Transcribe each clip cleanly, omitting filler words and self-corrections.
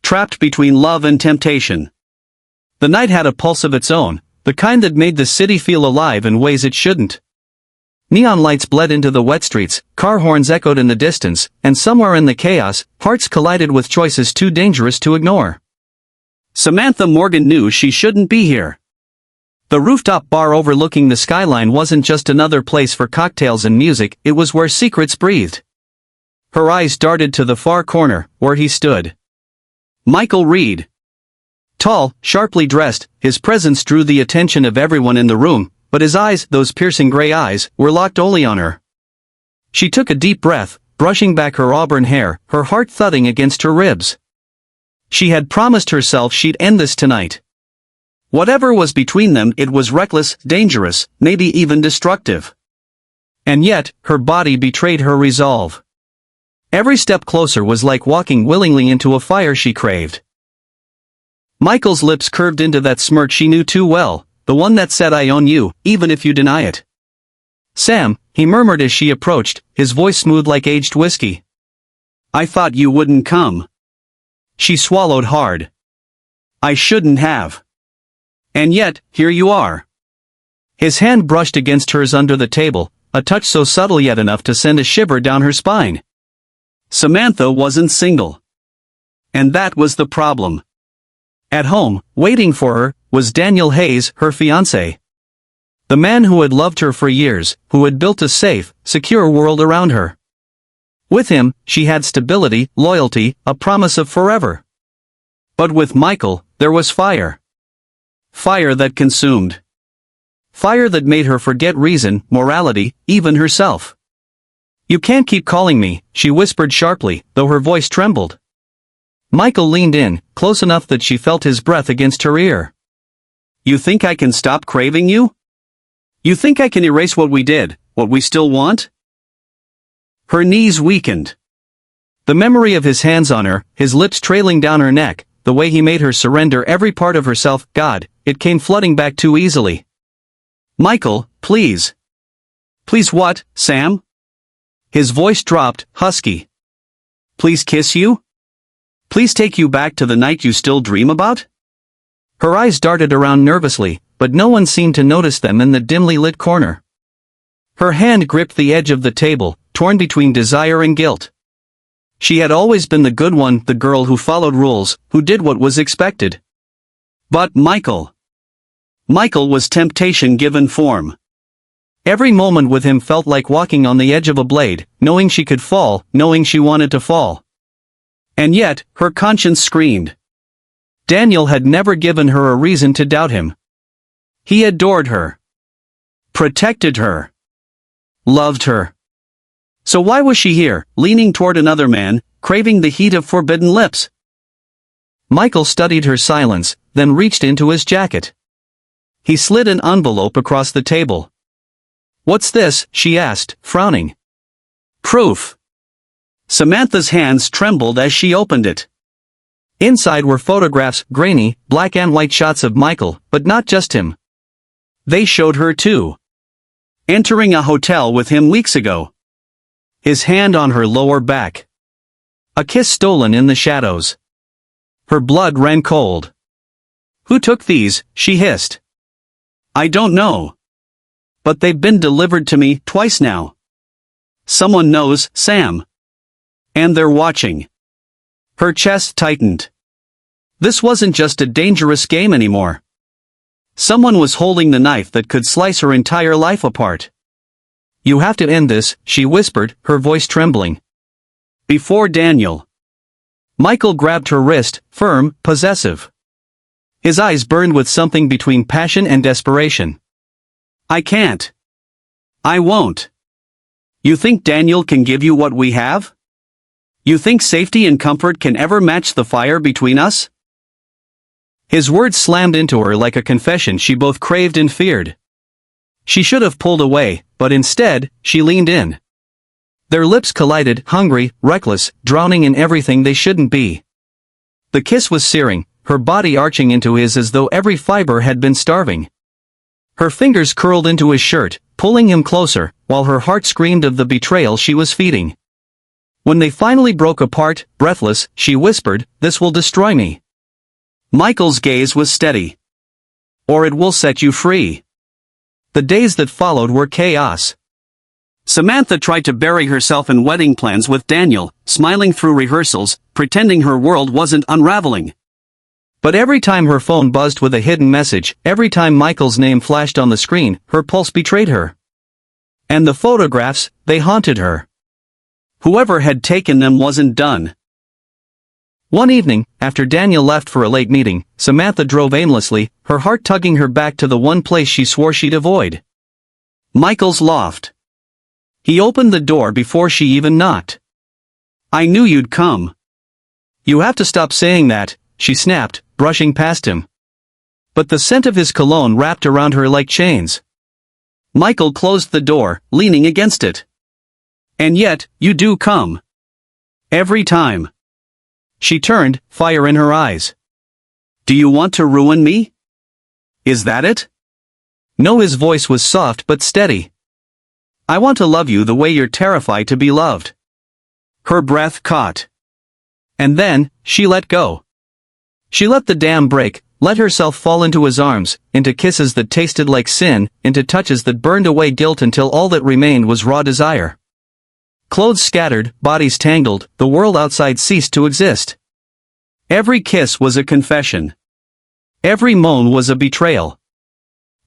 trapped between love and temptation. The night had a pulse of its own, the kind that made the city feel alive in ways it shouldn't. Neon lights bled into the wet streets, car horns echoed in the distance, and somewhere in the chaos, hearts collided with choices too dangerous to ignore. Samantha Morgan knew she shouldn't be here. The rooftop bar overlooking the skyline wasn't just another place for cocktails and music, it was where secrets breathed. Her eyes darted to the far corner, where he stood. Michael Reed. Tall, sharply dressed, his presence drew the attention of everyone in the room, but his eyes, those piercing gray eyes, were locked only on her. She took a deep breath, brushing back her auburn hair, her heart thudding against her ribs. She had promised herself she'd end this tonight. Whatever was between them, it was reckless, dangerous, maybe even destructive. And yet, her body betrayed her resolve. Every step closer was like walking willingly into a fire she craved. Michael's lips curved into that smirk she knew too well, the one that said I own you, even if you deny it. Sam, he murmured as she approached, his voice smooth like aged whiskey. I thought you wouldn't come. She swallowed hard. I shouldn't have. And yet, here you are. His hand brushed against hers under the table, a touch so subtle yet enough to send a shiver down her spine. Samantha wasn't single. And that was the problem. At home, waiting for her, was Daniel Hayes, her fiancé. The man who had loved her for years, who had built a safe, secure world around her. With him, she had stability, loyalty, a promise of forever. But with Michael, there was fire. Fire that consumed. Fire that made her forget reason, morality, even herself. You can't keep calling me, she whispered sharply, though her voice trembled. Michael leaned in, close enough that she felt his breath against her ear. You think I can stop craving you? You think I can erase what we did, what we still want? Her knees weakened. The memory of his hands on her, his lips trailing down her neck, the way he made her surrender every part of herself, God, it came flooding back too easily. Michael, please. Please what, Sam? His voice dropped, husky. Please kiss you? Please take you back to the night you still dream about? Her eyes darted around nervously, but no one seemed to notice them in the dimly lit corner. Her hand gripped the edge of the table, torn between desire and guilt. She had always been the good one, the girl who followed rules, who did what was expected. But Michael. Michael was temptation given form. Every moment with him felt like walking on the edge of a blade, knowing she could fall, knowing she wanted to fall. And yet, her conscience screamed. Daniel had never given her a reason to doubt him. He adored her. Protected her. Loved her. So why was she here, leaning toward another man, craving the heat of forbidden lips? Michael studied her silence, then reached into his jacket. He slid an envelope across the table. What's this? She asked, frowning. Proof. Samantha's hands trembled as she opened it. Inside were photographs, grainy, black and white shots of Michael, but not just him. They showed her too. Entering a hotel with him weeks ago. His hand on her lower back. A kiss stolen in the shadows. Her blood ran cold. Who took these? She hissed. I don't know. But they've been delivered to me twice now. Someone knows, Sam. And they're watching. Her chest tightened. This wasn't just a dangerous game anymore. Someone was holding the knife that could slice her entire life apart. You have to end this, she whispered, her voice trembling. Before Daniel. Michael grabbed her wrist, firm, possessive. His eyes burned with something between passion and desperation. I can't. I won't. You think Daniel can give you what we have? You think safety and comfort can ever match the fire between us? His words slammed into her like a confession she both craved and feared. She should have pulled away, but instead, she leaned in. Their lips collided, hungry, reckless, drowning in everything they shouldn't be. The kiss was searing, her body arching into his as though every fiber had been starving. Her fingers curled into his shirt, pulling him closer, while her heart screamed of the betrayal she was feeding. When they finally broke apart, breathless, she whispered, "This will destroy me." Michael's gaze was steady. "Or it will set you free." The days that followed were chaos. Samantha tried to bury herself in wedding plans with Daniel, smiling through rehearsals, pretending her world wasn't unraveling. But every time her phone buzzed with a hidden message, every time Michael's name flashed on the screen, her pulse betrayed her. And the photographs, they haunted her. Whoever had taken them wasn't done. One evening, after Daniel left for a late meeting, Samantha drove aimlessly, her heart tugging her back to the one place she swore she'd avoid. Michael's loft. He opened the door before she even knocked. "I knew you'd come." "You have to stop saying that," she snapped, brushing past him. But the scent of his cologne wrapped around her like chains. Michael closed the door, leaning against it. "And yet, you do come. Every time." She turned, fire in her eyes. "Do you want to ruin me? Is that it?" No, his voice was soft but steady. "I want to love you the way you're terrified to be loved." Her breath caught. And then, she let go. She let the dam break, let herself fall into his arms, into kisses that tasted like sin, into touches that burned away guilt until all that remained was raw desire. Clothes scattered, bodies tangled, the world outside ceased to exist. Every kiss was a confession. Every moan was a betrayal.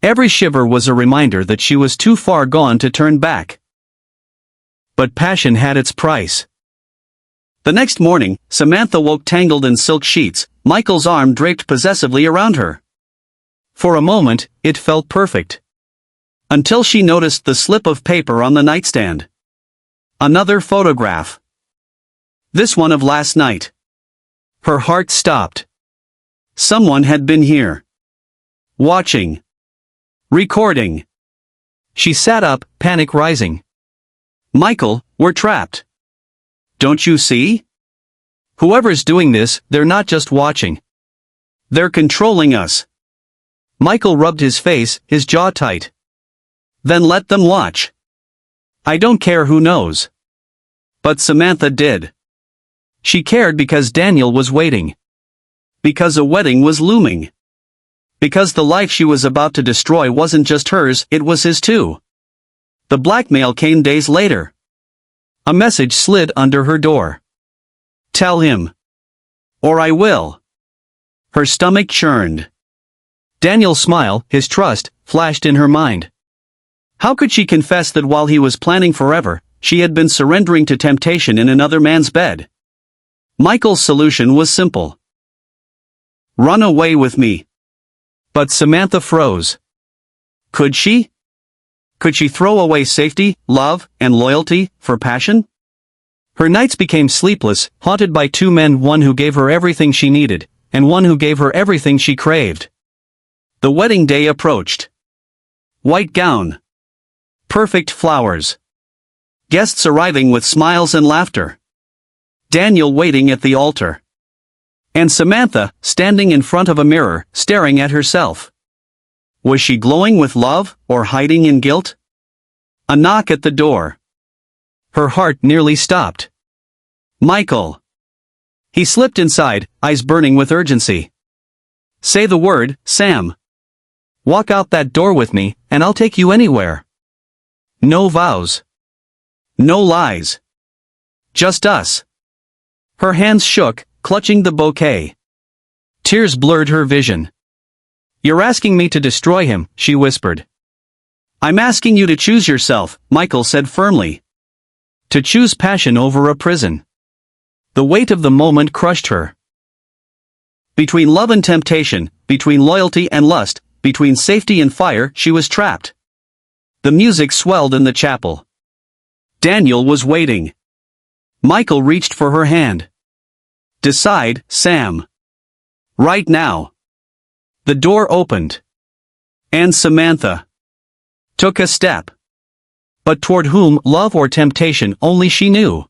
Every shiver was a reminder that she was too far gone to turn back. But passion had its price. The next morning, Samantha woke tangled in silk sheets, Michael's arm draped possessively around her. For a moment, it felt perfect. Until she noticed the slip of paper on the nightstand. Another photograph. This one of last night. Her heart stopped. Someone had been here. Watching. Recording. She sat up, panic rising. "Michael, we're trapped. Don't you see? Whoever's doing this, they're not just watching. They're controlling us." Michael rubbed his face, his jaw tight. "Then let them watch. I don't care who knows." But Samantha did. She cared because Daniel was waiting. Because a wedding was looming. Because the life she was about to destroy wasn't just hers, it was his too. The blackmail came days later. A message slid under her door. "Tell him. Or I will." Her stomach churned. Daniel's smile, his trust, flashed in her mind. How could she confess that while he was planning forever, she had been surrendering to temptation in another man's bed? Michael's solution was simple. "Run away with me." But Samantha froze. Could she? Could she throw away safety, love, and loyalty, for passion? Her nights became sleepless, haunted by two men, one who gave her everything she needed, and one who gave her everything she craved. The wedding day approached. White gown. Perfect flowers. Guests arriving with smiles and laughter. Daniel waiting at the altar. And Samantha, standing in front of a mirror, staring at herself. Was she glowing with love, or hiding in guilt? A knock at the door. Her heart nearly stopped. Michael. He slipped inside, eyes burning with urgency. "Say the word, Sam. Walk out that door with me, and I'll take you anywhere. No vows. No lies. Just us." Her hands shook, clutching the bouquet. Tears blurred her vision. "You're asking me to destroy him," she whispered. "I'm asking you to choose yourself," Michael said firmly. To choose passion over a prison. The weight of the moment crushed her. Between love and temptation, between loyalty and lust, between safety and fire, she was trapped. The music swelled in the chapel. Daniel was waiting. Michael reached for her hand. "Decide, Sam. Right now." The door opened. And Samantha took a step. But toward whom, love or temptation, only she knew.